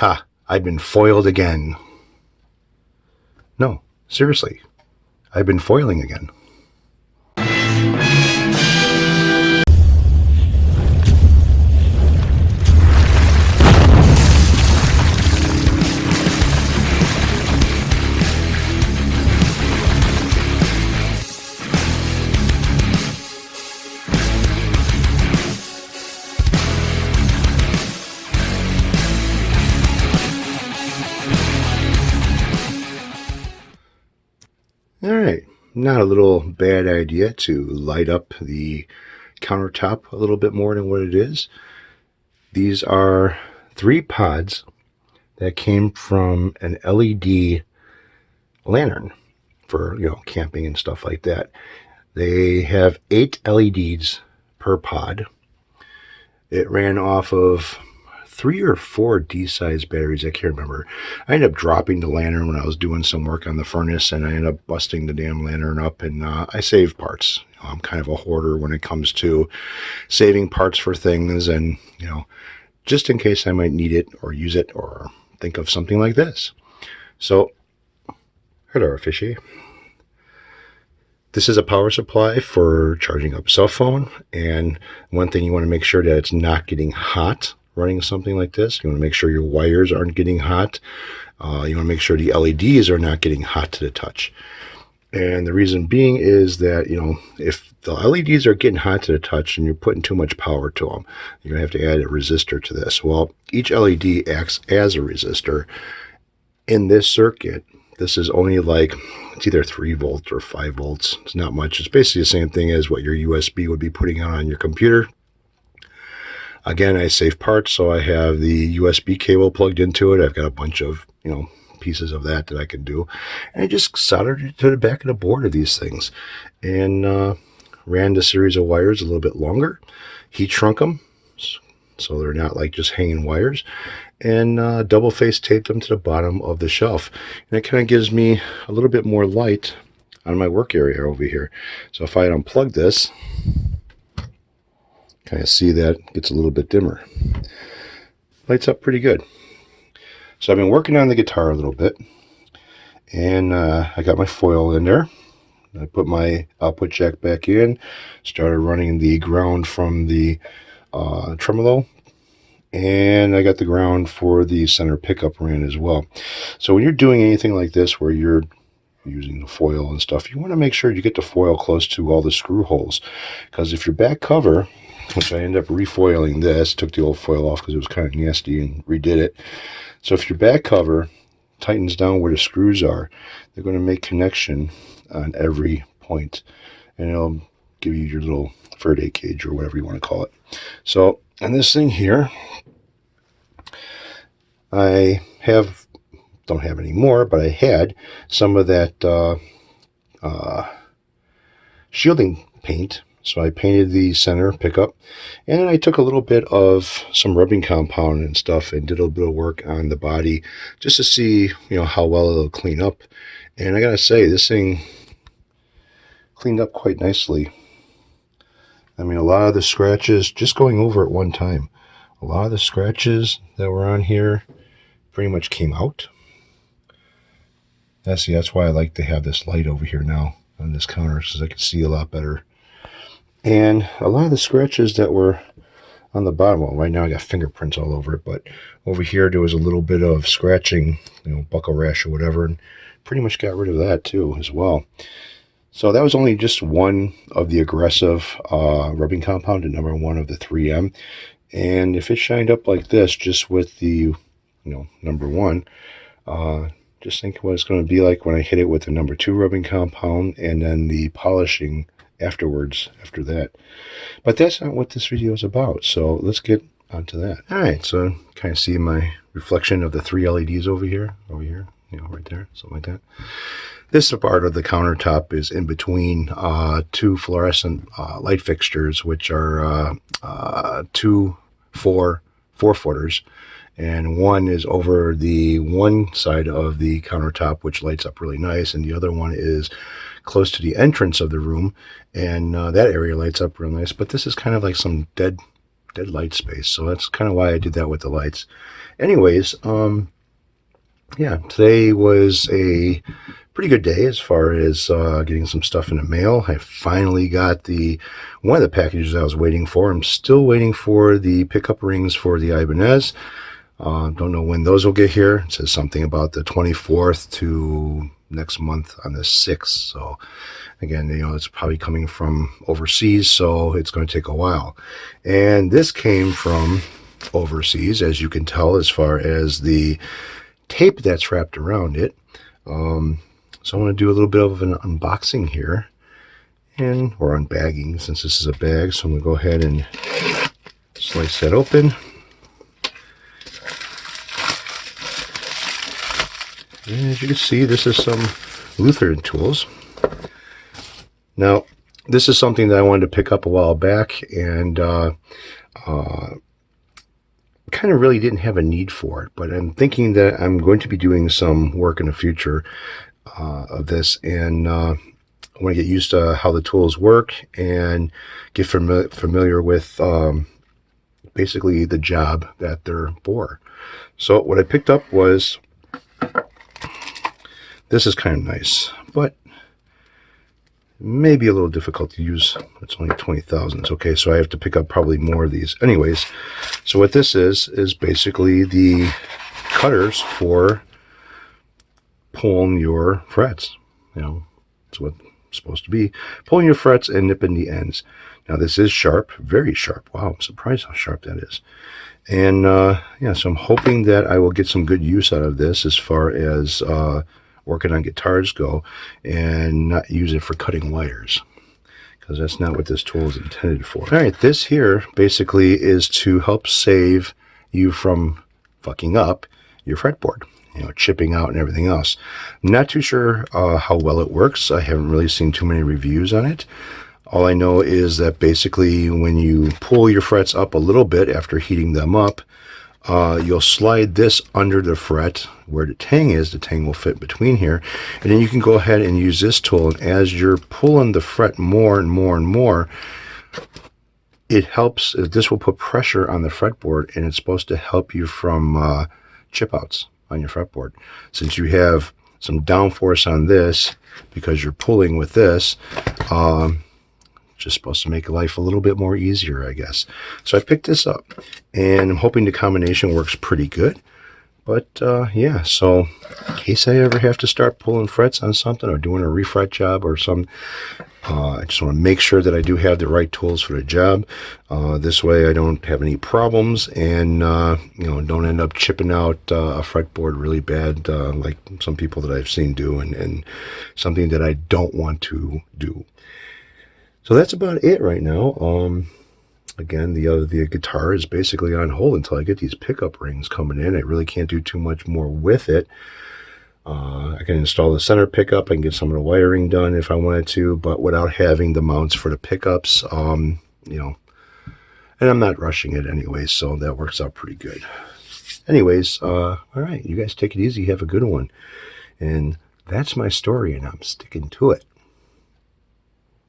Ha, I've been foiled again. No, seriously, I've been foiling again. All right, not a little bad idea to light up the countertop a little bit more than what it is. These are 3 pods that came from an LED lantern for, camping and stuff like that. They have 8 LEDs per pod. It ran off of 3 or 4 D-size batteries. I can't remember. I ended up dropping the lantern when I was doing some work on the furnace, and I ended up busting the damn lantern up, and I saved parts. I'm kind of a hoarder when it comes to saving parts for things, and, just in case I might need it or use it or think of something like this. So, hello, fishy. This is a power supply for charging up a cell phone, and one thing you want to make sure that it's not getting hot running something like this. You want to make sure your wires aren't getting hot. You want to make sure the LEDs are not getting hot to the touch. And the reason being is that, if the LEDs are getting hot to the touch and you're putting too much power to them, you're going to have to add a resistor to this. Well, each LED acts as a resistor. In this circuit, this is only like, it's either 3 volts or 5 volts. It's not much. It's basically the same thing as what your USB would be putting on your computer. Again, I save parts, so I have the USB cable plugged into it. I've got a bunch of, pieces of that I can do. And I just soldered it to the back of the board of these things and ran the series of wires a little bit longer, heat shrunk them so they're not like just hanging wires, and double face taped them to the bottom of the shelf. And it kind of gives me a little bit more light on my work area over here. So if I unplug this, kind of see that it gets a little bit dimmer. Lights up pretty good. So I've been working on the guitar a little bit, and I got my foil in there. I put my output jack back in, started running the ground from the tremolo, and I got the ground for the center pickup ran as well. So when you're doing anything like this where you're using the foil and stuff, you want to make sure you get the foil close to all the screw holes, because if your back cover, which I ended up refoiling this, took the old foil off because it was kind of nasty and redid it. So if your back cover tightens down where the screws are, they're going to make connection on every point, and it'll give you your little Faraday cage or whatever you want to call it. So on this thing here, I don't have any more, but I had some of that shielding paint. So I painted the center pickup, and then I took a little bit of some rubbing compound and stuff and did a little bit of work on the body just to see, how well it'll clean up. And I gotta say, this thing cleaned up quite nicely. I mean, a lot of the scratches, just going over it one time, a lot of the scratches that were on here pretty much came out. That's why I like to have this light over here now on this counter, because I can see a lot better. And a lot of the scratches that were on the bottom, well, right now I got fingerprints all over it, but over here there was a little bit of scratching, buckle rash or whatever, and pretty much got rid of that too as well. So that was only just one of the aggressive rubbing compound, and number 1 of the 3M. And if it shined up like this, just with the, number 1, just think what it's going to be like when I hit it with the number 2 rubbing compound and then the polishing afterwards after that. But that's not what this video is about, so let's get onto that. All right, so kind of see my reflection of the 3 LEDs over here, right there, something like that. This part of the countertop is in between 2 fluorescent light fixtures, which are 2 4-footers, and one is over the one side of the countertop, which lights up really nice, and the other one is close to the entrance of the room, and that area lights up real nice. But this is kind of like some dead dead light space. So that's kind of why I did that with the lights. Anyways, yeah, today was a pretty good day as far as getting some stuff in the mail. I finally got one of the packages I was waiting for. I'm still waiting for the pickup rings for the Ibanez. Don't know when those will get here. It says something about the 24th to next month on the 6th. So again, it's probably coming from overseas, so it's going to take a while. And this came from overseas, as you can tell, as far as the tape that's wrapped around it. So I want to do a little bit of an unboxing here, or unbagging, since this is a bag. So I'm going to go ahead and slice that open. And as you can see, this is some Lutheran tools. Now, this is something that I wanted to pick up a while back, and kind of really didn't have a need for it, but I'm thinking that I'm going to be doing some work in the future of this, and I want to get used to how the tools work and get familiar with basically the job that they're for. So what I picked up was, this is kind of nice, but maybe a little difficult to use. It's only 20 thousandths. Okay, so I have to pick up probably more of these. Anyways, so what this is basically the cutters for pulling your frets. It's what it's supposed to be. Pulling your frets and nipping the ends. Now this is sharp, very sharp. Wow, I'm surprised how sharp that is. And yeah, so I'm hoping that I will get some good use out of this as far as working on guitars go, and not use it for cutting wires, because that's not what this tool is intended for. All right, this here basically is to help save you from fucking up your fretboard, chipping out and everything else. I'm not too sure how well it works. I haven't really seen too many reviews on it. All I know is that basically when you pull your frets up a little bit after heating them up, you'll slide this under the fret where the tang is. The tang will fit between here, and then you can go ahead and use this tool, and as you're pulling the fret more and more and more, it helps. This will put pressure on the fretboard, and it's supposed to help you from chip outs on your fretboard. Since you have some downforce on this because you're pulling with this, just supposed to make life a little bit more easier, I guess. So I picked this up, and I'm hoping the combination works pretty good. But yeah, so in case I ever have to start pulling frets on something or doing a refret job or something, I just want to make sure that I do have the right tools for the job. This way I don't have any problems, and don't end up chipping out a fretboard really bad, like some people that I've seen do, and something that I don't want to do. So that's about it right now. Again, the guitar is basically on hold until I get these pickup rings coming in. I really can't do too much more with it. I can install the center pickup. I can get some of the wiring done if I wanted to, but without having the mounts for the pickups, and I'm not rushing it anyway, so that works out pretty good. Anyways, all right, you guys take it easy. Have a good one. And that's my story, and I'm sticking to it.